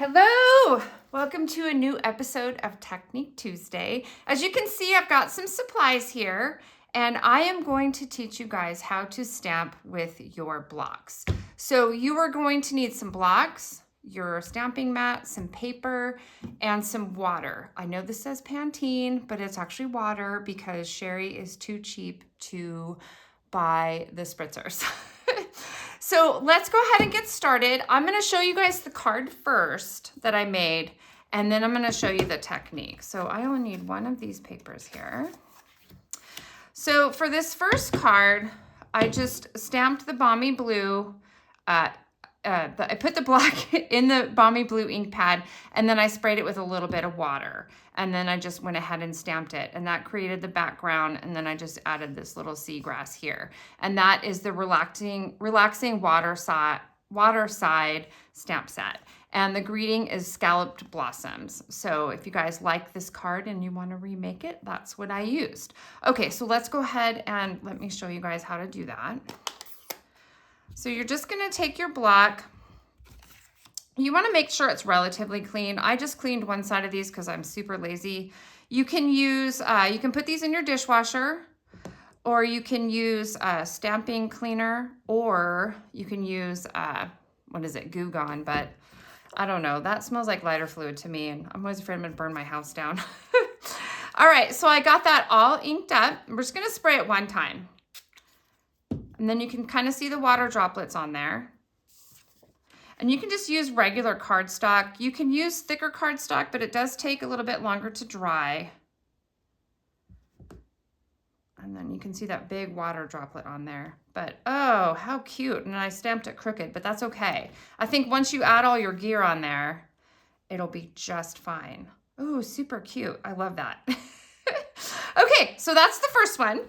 Hello! Welcome to a new episode of Technique Tuesday. As you can see, I've got some supplies here, and I am going to teach you guys how to stamp with your blocks. So you are going to need some blocks, your stamping mat, some paper, and some water. I know this says Pantene, but it's actually water because Sherry is too cheap to buy the spritzers. So let's go ahead and get started. I'm going to show you guys the card first that I made, and then I'm going to show you the technique. So I only need one of these papers here. So for this first card, I just stamped the Balmy Blue. I put the black in the Balmy Blue ink pad, and then I sprayed it with a little bit of water. And then I just went ahead and stamped it, and that created the background. And then I just added this little seagrass here. And that is the relaxing water side stamp set. And the greeting is scalloped blossoms. So if you guys like this card and you want to remake it, that's what I used. Okay, so let's go ahead and let me show you guys how to do that. So you're just gonna take your block. You wanna make sure it's relatively clean. I just cleaned one side of these because I'm super lazy. You can use, you can put these in your dishwasher, or you can use a stamping cleaner, or you can use, what is it, Goo Gone, but I don't know. That smells like lighter fluid to me, and I'm always afraid I'm gonna burn my house down. All right, so I got that all inked up. We're just gonna spray it one time. And then you can kind of see the water droplets on there. And you can just use regular cardstock. You can use thicker cardstock, but it does take a little bit longer to dry. And then you can see that big water droplet on there. But oh, how cute. And I stamped it crooked, but that's okay. I think once you add all your gear on there, it'll be just fine. Oh, super cute. I love that. Okay, so that's the first one.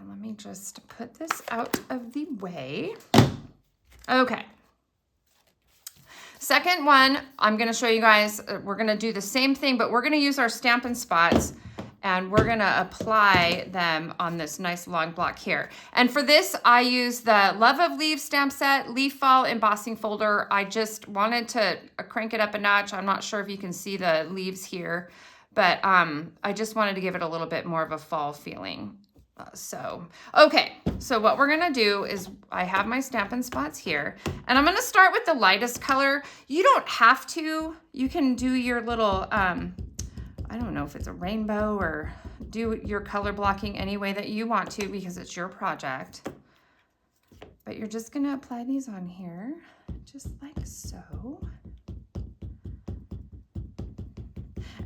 Let me just put this out of the way. Okay. Second one, I'm going to show you guys, we're going to do the same thing, but we're going to use our Stampin' Spots, and we're going to apply them on this nice long block here. And for this, I use the Love of Leaves stamp set, Leaf Fall embossing folder. I just wanted to crank it up a notch. I'm not sure if you can see the leaves here, but I just wanted to give it a little bit more of a fall feeling. Okay, so what we're gonna do is I have my Stampin' Spots here, and I'm gonna start with the lightest color. You don't have to. You can do your little, I don't know if it's a rainbow, or do your color blocking any way that you want to because it's your project. But you're just gonna apply these on here, just like so.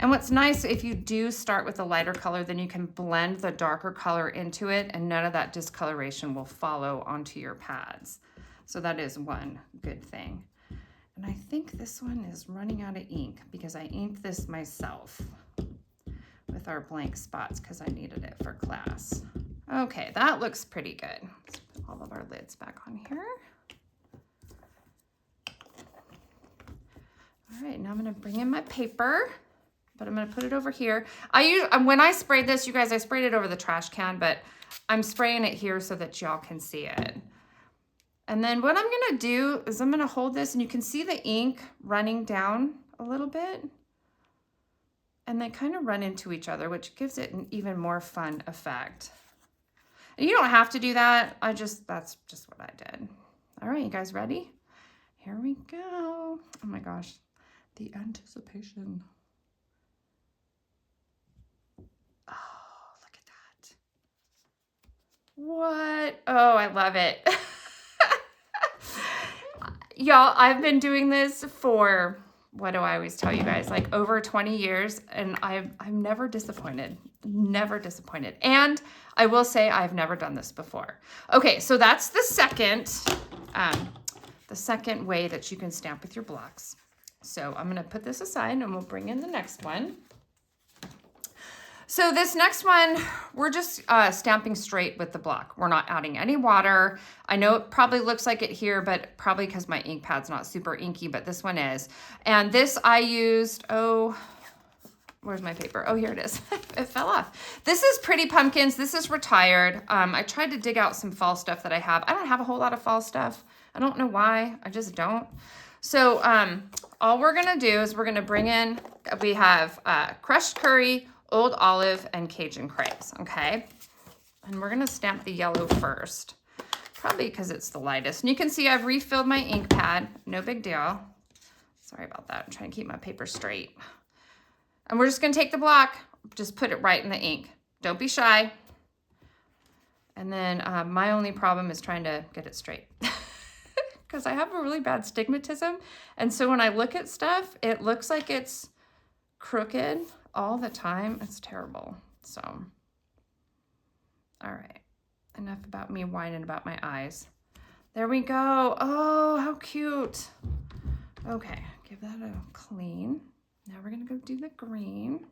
And what's nice, if you do start with a lighter color, then you can blend the darker color into it, and none of that discoloration will follow onto your pads. So that is one good thing. And I think this one is running out of ink because I inked this myself with our blank spots because I needed it for class. Okay, that looks pretty good. Let's put all of our lids back on here. All right, now I'm gonna bring in my paper. But I'm going to put it over here. When I sprayed this, you guys, I sprayed it over the trash can, but I'm spraying it here so that y'all can see it. And then what I'm going to do is I'm going to hold this, and you can see the ink running down a little bit. And they kind of run into each other, which gives it an even more fun effect. And you don't have to do that. That's just what I did. All right, you guys ready? Here we go. Oh my gosh, the anticipation. What? Oh, I love it. Y'all, I've been doing this for, what do I always tell you guys, like over 20 years, and I'm never disappointed. Never disappointed. And I will say I've never done this before. Okay, so that's the second way that you can stamp with your blocks. So I'm going to put this aside, and we'll bring in the next one. So this next one, we're just stamping straight with the block. We're not adding any water. I know it probably looks like it here, but probably because my ink pad's not super inky, but this one is. And this I used, where's my paper? Oh, here it is. It fell off. This is Pretty Pumpkins. This is retired. I tried to dig out some fall stuff that I have. I don't have a whole lot of fall stuff. I don't know why, I just don't. So all we're gonna do is we're gonna bring in, we have crushed curry, old olive, and Cajun crepes, okay? And we're gonna stamp the yellow first, probably because it's the lightest. And you can see I've refilled my ink pad, no big deal. Sorry about that, I'm trying to keep my paper straight. And we're just gonna take the block, just put it right in the ink. Don't be shy. And then my only problem is trying to get it straight because I have a really bad stigmatism. And so when I look at stuff, it looks like it's crooked all the time. It's terrible. So, all right, enough about me whining about my eyes. There we go. Oh, how cute. Okay, give that a clean. Now we're gonna go do the green.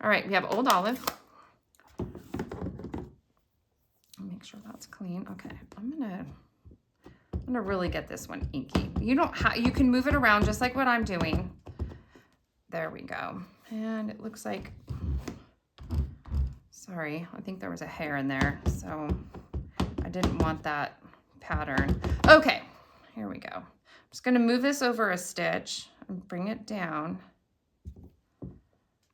All right, we have old olive. Make sure that's clean. Okay, I'm gonna really get this one inky. You can move it around just like what I'm doing. There we go. And it looks like, sorry, I think there was a hair in there, so I didn't want that pattern. Okay, here we go. I'm just gonna move this over a stitch and bring it down.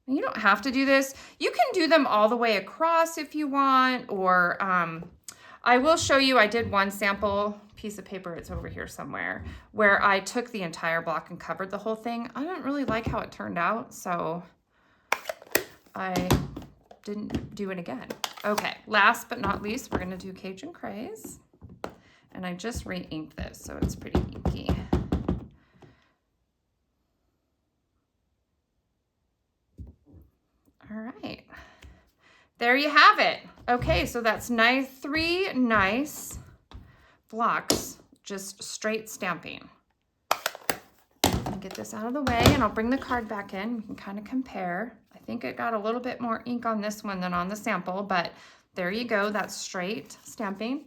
You don't have to do this. You can do them all the way across if you want, or I will show you, I did one sample piece of paper, it's over here somewhere, where I took the entire block and covered the whole thing. I didn't really like how it turned out, so I didn't do it again. Okay, last but not least, we're gonna do Cajun crepes. And I just re-inked this, so it's pretty inky. All right, there you have it. Okay, so that's nice, 3 nice blocks, just straight stamping. I'll get this out of the way and I'll bring the card back in. We can kind of compare. I think it got a little bit more ink on this one than on the sample, but there you go, that's straight stamping.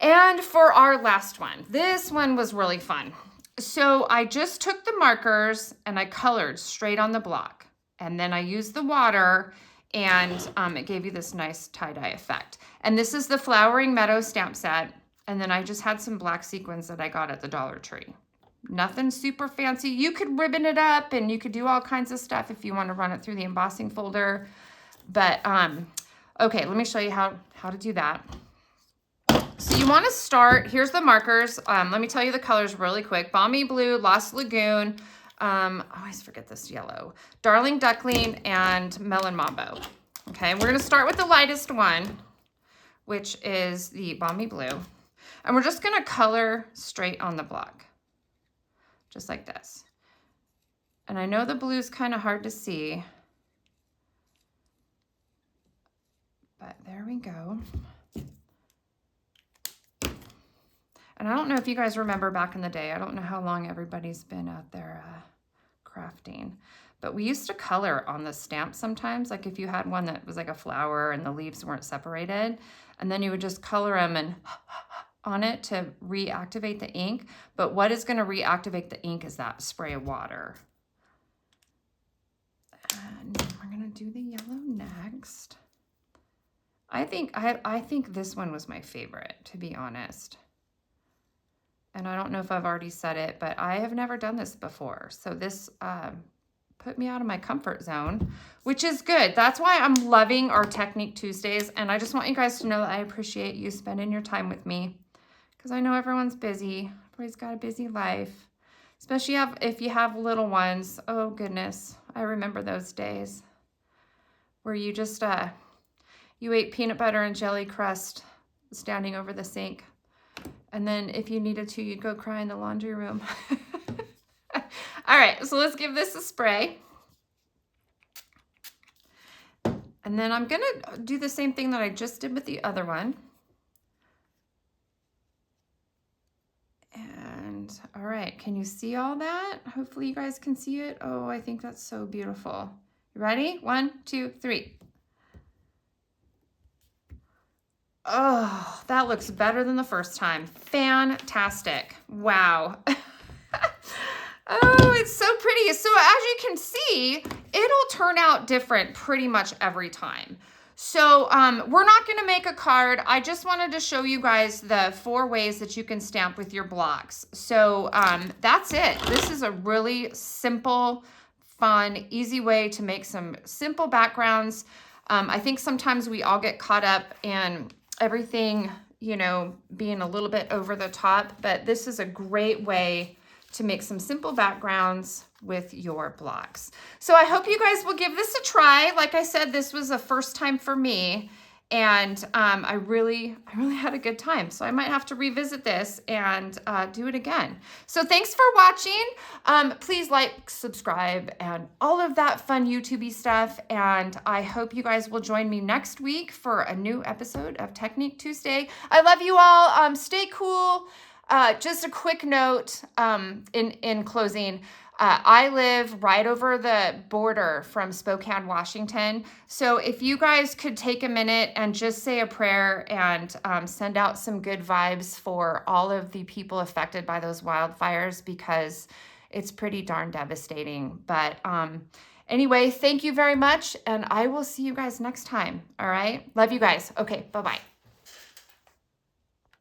And for our last one, this one was really fun. So I just took the markers and I colored straight on the block. And then I used the water and it gave you this nice tie-dye effect. And this is the Flowering Meadow stamp set. And then I just had some black sequins that I got at the Dollar Tree. Nothing super fancy. You could ribbon it up and you could do all kinds of stuff if you want to run it through the embossing folder. But okay, let me show you how to do that. So you want to start, here's the markers. Let me tell you the colors really quick. Balmy Blue, Lost Lagoon, I always forget this yellow, Darling Duckling, and Melon Mambo. Okay, we're gonna start with the lightest one, which is the Balmy Blue. And we're just gonna color straight on the block, just like this. And I know the blue's kind of hard to see, but there we go. And I don't know if you guys remember back in the day, I don't know how long everybody's been out there crafting, but we used to color on the stamp sometimes, like if you had one that was like a flower and the leaves weren't separated, and then you would just color them and on it to reactivate the ink. But what is going to reactivate the ink is that spray of water. And we're going to do the yellow next. I think this one was my favorite, to be honest. And I don't know if I've already said it, but I have never done this before. So this put me out of my comfort zone, which is good. That's why I'm loving our Technique Tuesdays. And I just want you guys to know that I appreciate you spending your time with me, because I know everyone's busy. Everybody's got a busy life, especially if you have little ones. Oh goodness, I remember those days where you just, you ate peanut butter and jelly crust standing over the sink. And then if you needed to, you'd go cry in the laundry room. All right, so let's give this a spray. And then I'm gonna do the same thing that I just did with the other one. And all right, can you see all that? Hopefully you guys can see it. Oh, I think that's so beautiful. You ready? 1, 2, 3. Oh, that looks better than the first time. Fantastic. Wow. Oh, it's so pretty. So as you can see, it'll turn out different pretty much every time. So we're not going to make a card. I just wanted to show you guys the 4 ways that you can stamp with your blocks. So that's it. This is a really simple, fun, easy way to make some simple backgrounds. I think sometimes we all get caught up in everything, you know, being a little bit over the top, but this is a great way to make some simple backgrounds with your blocks. So I hope you guys will give this a try. Like I said, this was a first time for me, and I really had a good time. So I might have to revisit this and do it again. So thanks for watching. Please like, subscribe, and all of that fun YouTube-y stuff. And I hope you guys will join me next week for a new episode of Technique Tuesday. I love you all. Stay cool. Just a quick note in closing. I live right over the border from Spokane, Washington. So if you guys could take a minute and just say a prayer and send out some good vibes for all of the people affected by those wildfires, because it's pretty darn devastating. But anyway, thank you very much, and I will see you guys next time. All right? Love you guys. Okay, bye-bye.